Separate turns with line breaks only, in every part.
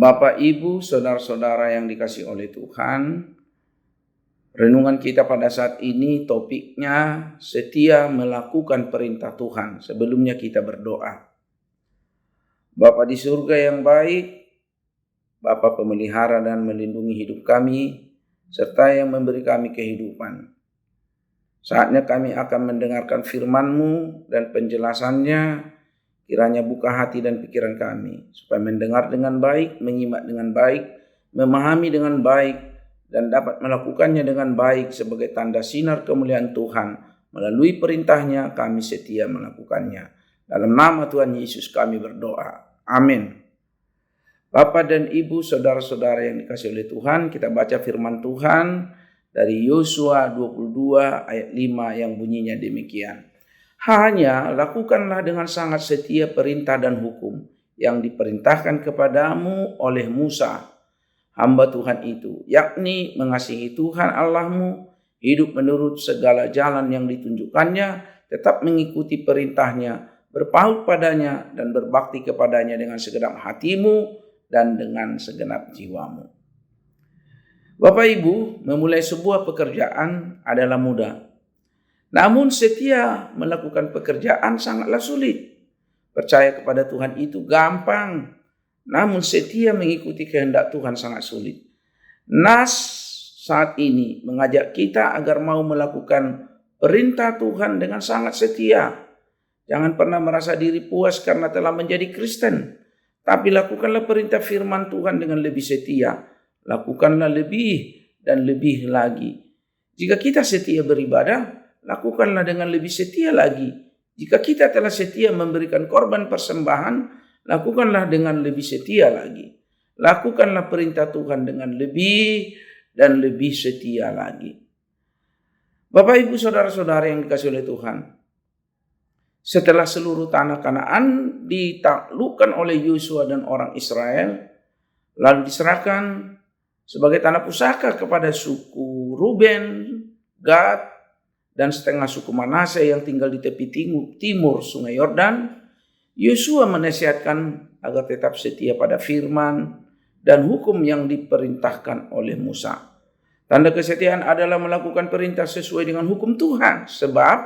Bapak, Ibu, saudara-saudara yang dikasihi oleh Tuhan, renungan kita pada saat ini topiknya setia melakukan perintah Tuhan. Sebelumnya kita berdoa. Bapa di surga yang baik, Bapa pemelihara dan melindungi hidup kami, serta yang memberi kami kehidupan. Saatnya kami akan mendengarkan firman-Mu dan penjelasannya. Kiranya buka hati dan pikiran kami, supaya mendengar dengan baik, menyimak dengan baik, memahami dengan baik, dan dapat melakukannya dengan baik sebagai tanda sinar kemuliaan Tuhan. Melalui perintahnya kami setia melakukannya. Dalam nama Tuhan Yesus kami berdoa. Amin. Bapak dan Ibu, saudara-saudara yang dikasihi oleh Tuhan, kita baca firman Tuhan dari Yosua 22 ayat 5 yang bunyinya demikian. Hanya lakukanlah dengan sangat setia perintah dan hukum yang diperintahkan kepadamu oleh Musa, hamba Tuhan itu, yakni mengasihi Tuhan Allahmu, hidup menurut segala jalan yang ditunjukkannya, tetap mengikuti perintahnya, berpaut padanya dan berbakti kepadanya dengan segenap hatimu dan dengan segenap jiwamu. Bapak Ibu, memulai sebuah pekerjaan adalah mudah. Namun setia melakukan pekerjaan sangatlah sulit. Percaya kepada Tuhan itu gampang, namun setia mengikuti kehendak Tuhan sangat sulit. Nas saat ini mengajak kita agar mau melakukan perintah Tuhan dengan sangat setia. Jangan pernah merasa diri puas karena telah menjadi Kristen, tapi lakukanlah perintah firman Tuhan dengan lebih setia. Lakukanlah lebih dan lebih lagi. Jika kita setia beribadah, lakukanlah dengan lebih setia lagi. Jika kita telah setia memberikan korban persembahan, lakukanlah dengan lebih setia lagi. Lakukanlah perintah Tuhan dengan lebih dan lebih setia lagi. Bapak, Ibu, saudara-saudara yang dikasihi oleh Tuhan, setelah seluruh tanah Kanaan ditaklukkan oleh Yosua dan orang Israel, lalu diserahkan sebagai tanah pusaka kepada suku Ruben, Gad, dan setengah suku Manase yang tinggal di tepi timur Sungai Yordan, Yosua menasihatkan agar tetap setia pada firman dan hukum yang diperintahkan oleh Musa. Tanda kesetiaan adalah melakukan perintah sesuai dengan hukum Tuhan, sebab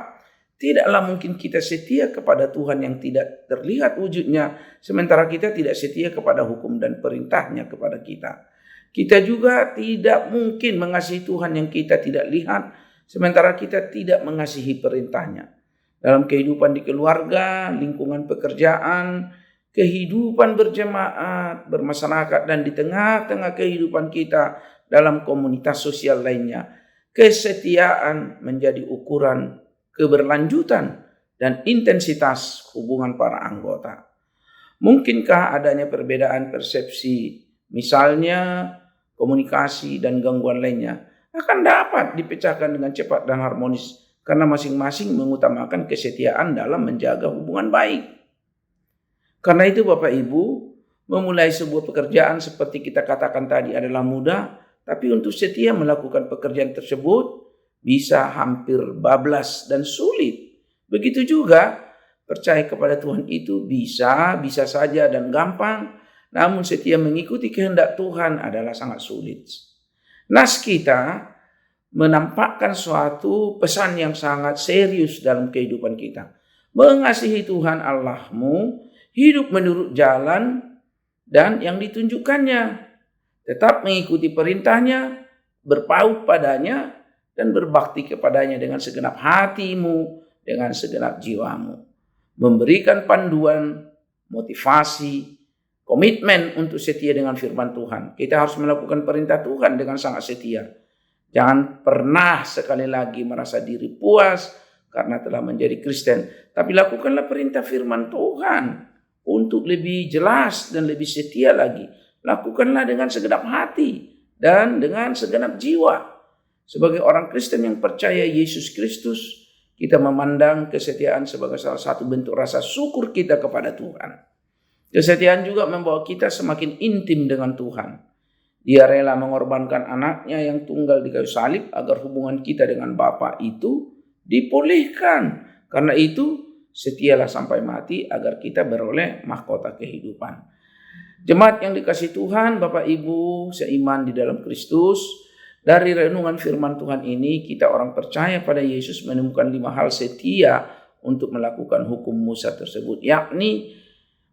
tidaklah mungkin kita setia kepada Tuhan yang tidak terlihat wujudnya, sementara kita tidak setia kepada hukum dan perintahnya kepada kita. Kita juga tidak mungkin mengasihi Tuhan yang kita tidak lihat, sementara kita tidak mengasihi perintahnya. Dalam kehidupan di keluarga, lingkungan pekerjaan, kehidupan berjemaat, bermasyarakat, dan di tengah-tengah kehidupan kita dalam komunitas sosial lainnya, kesetiaan menjadi ukuran keberlanjutan dan intensitas hubungan para anggota. Mungkinkah adanya perbedaan persepsi, misalnya komunikasi dan gangguan lainnya, akan dapat dipecahkan dengan cepat dan harmonis karena masing-masing mengutamakan kesetiaan dalam menjaga hubungan baik. Karena itu Bapak Ibu, memulai sebuah pekerjaan seperti kita katakan tadi adalah mudah, tapi untuk setia melakukan pekerjaan tersebut bisa hampir bablas dan sulit. Begitu juga percaya kepada Tuhan itu bisa saja dan gampang, namun setia mengikuti kehendak Tuhan adalah sangat sulit. Nas kita menampakkan suatu pesan yang sangat serius dalam kehidupan kita. Mengasihi Tuhan Allahmu, hidup menurut jalan dan yang ditunjukkannya. Tetap mengikuti perintahnya, berpaut padanya, dan berbakti kepadanya dengan segenap hatimu, dengan segenap jiwamu. Memberikan panduan, motivasi, komitmen untuk setia dengan firman Tuhan. Kita harus melakukan perintah Tuhan dengan sangat setia. Jangan pernah sekali lagi merasa diri puas karena telah menjadi Kristen. Tapi lakukanlah perintah firman Tuhan untuk lebih jelas dan lebih setia lagi. Lakukanlah dengan segenap hati dan dengan segenap jiwa. Sebagai orang Kristen yang percaya Yesus Kristus, kita memandang kesetiaan sebagai salah satu bentuk rasa syukur kita kepada Tuhan. Kesetiaan juga membawa kita semakin intim dengan Tuhan. Dia rela mengorbankan anaknya yang tunggal di kayu salib agar hubungan kita dengan Bapa itu dipulihkan. Karena itu, setialah sampai mati agar kita beroleh mahkota kehidupan. Jemaat yang dikasihi Tuhan, Bapak Ibu seiman di dalam Kristus, dari renungan firman Tuhan ini kita orang percaya pada Yesus menemukan 5 hal setia untuk melakukan hukum Musa tersebut, yakni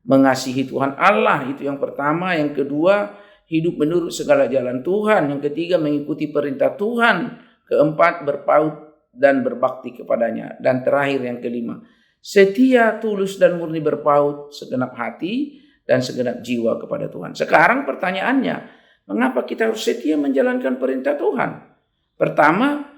mengasihi Tuhan Allah, itu yang pertama. Yang kedua, hidup menurut segala jalan Tuhan. Yang ketiga, mengikuti perintah Tuhan. Keempat, berpaut dan berbakti kepadanya. Dan terakhir yang kelima, setia, tulus dan murni berpaut segenap hati dan segenap jiwa kepada Tuhan. Sekarang pertanyaannya, mengapa kita harus setia menjalankan perintah Tuhan? Pertama,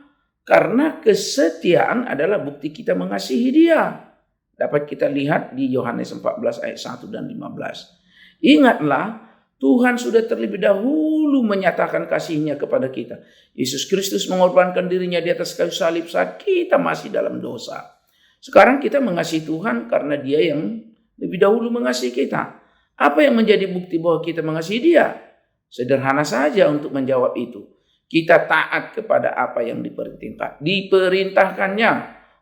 karena kesetiaan adalah bukti kita mengasihi Dia. Dapat kita lihat di Yohanes 14 ayat 1 dan 15. Ingatlah, Tuhan sudah terlebih dahulu menyatakan kasih-Nya kepada kita. Yesus Kristus mengorbankan dirinya di atas kayu salib saat kita masih dalam dosa. Sekarang kita mengasihi Tuhan karena Dia yang lebih dahulu mengasihi kita. Apa yang menjadi bukti bahwa kita mengasihi Dia? Sederhana saja untuk menjawab itu. Kita taat kepada apa yang diperintahkannya.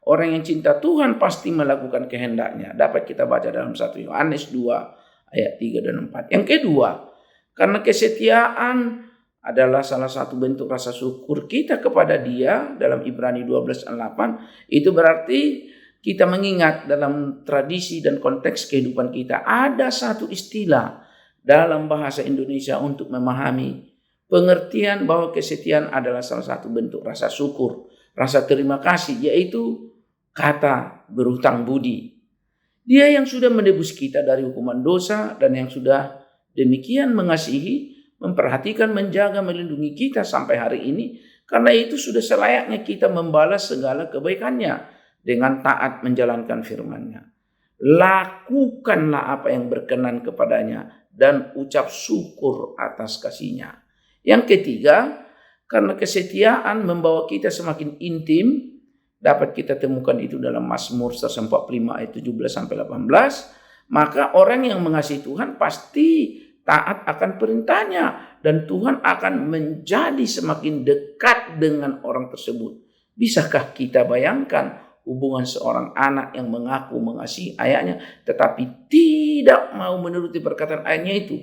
Orang yang cinta Tuhan pasti melakukan kehendak-Nya. Dapat kita baca dalam 1 Yohanes 2 ayat 3 dan 4. Yang kedua, karena kesetiaan adalah salah satu bentuk rasa syukur kita kepada Dia dalam Ibrani 12 ayat 8. Itu berarti kita mengingat dalam tradisi dan konteks kehidupan kita ada satu istilah dalam bahasa Indonesia untuk memahami pengertian bahwa kesetiaan adalah salah satu bentuk rasa syukur, rasa terima kasih, yaitu kata berhutang budi. Dia yang sudah menebus kita dari hukuman dosa dan yang sudah demikian mengasihi, memperhatikan, menjaga, melindungi kita sampai hari ini. Karena itu sudah selayaknya kita membalas segala kebaikan-Nya dengan taat menjalankan firman-Nya. Lakukanlah apa yang berkenan kepadanya dan ucap syukur atas kasih-Nya. Yang ketiga, karena kesetiaan membawa kita semakin intim. Dapat kita temukan itu dalam Mazmur 145 ayat 17 sampai 18. Maka orang yang mengasihi Tuhan pasti taat akan perintah-Nya dan Tuhan akan menjadi semakin dekat dengan orang tersebut. Bisakah kita bayangkan hubungan seorang anak yang mengaku mengasihi ayahnya tetapi tidak mau menuruti perkataan ayahnya itu?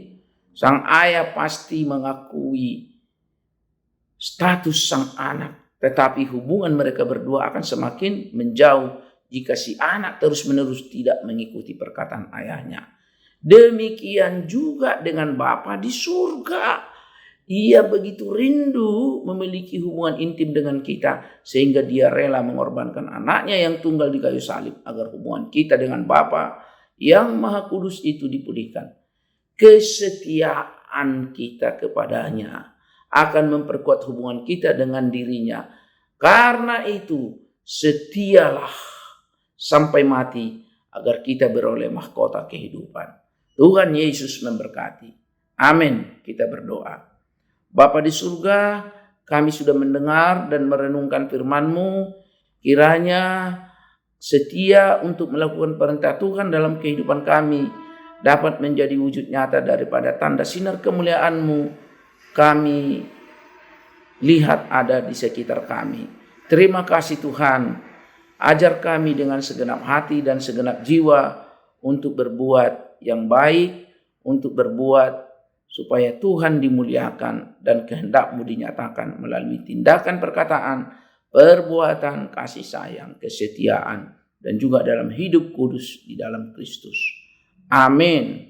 Sang ayah pasti mengakui status sang anak, tetapi hubungan mereka berdua akan semakin menjauh jika si anak terus-menerus tidak mengikuti perkataan ayahnya. Demikian juga dengan Bapa di surga. Ia begitu rindu memiliki hubungan intim dengan kita sehingga Dia rela mengorbankan anaknya yang tunggal di kayu salib agar hubungan kita dengan Bapa yang Maha Kudus itu dipulihkan. Kesetiaan kita kepadanya akan memperkuat hubungan kita dengan dirinya. Karena itu, setialah sampai mati agar kita beroleh mahkota kehidupan. Tuhan Yesus memberkati. Amin. Kita berdoa. Bapa di surga, kami sudah mendengar dan merenungkan firman-Mu. Kiranya setia untuk melakukan perintah Tuhan dalam kehidupan kami dapat menjadi wujud nyata daripada tanda sinar kemuliaan-Mu kami lihat ada di sekitar kami. Terima kasih Tuhan. Ajar kami dengan segenap hati dan segenap jiwa untuk berbuat yang baik, untuk berbuat supaya Tuhan dimuliakan dan kehendak-Mu dinyatakan melalui tindakan, perkataan, perbuatan, kasih sayang, kesetiaan, dan juga dalam hidup kudus di dalam Kristus. Amin.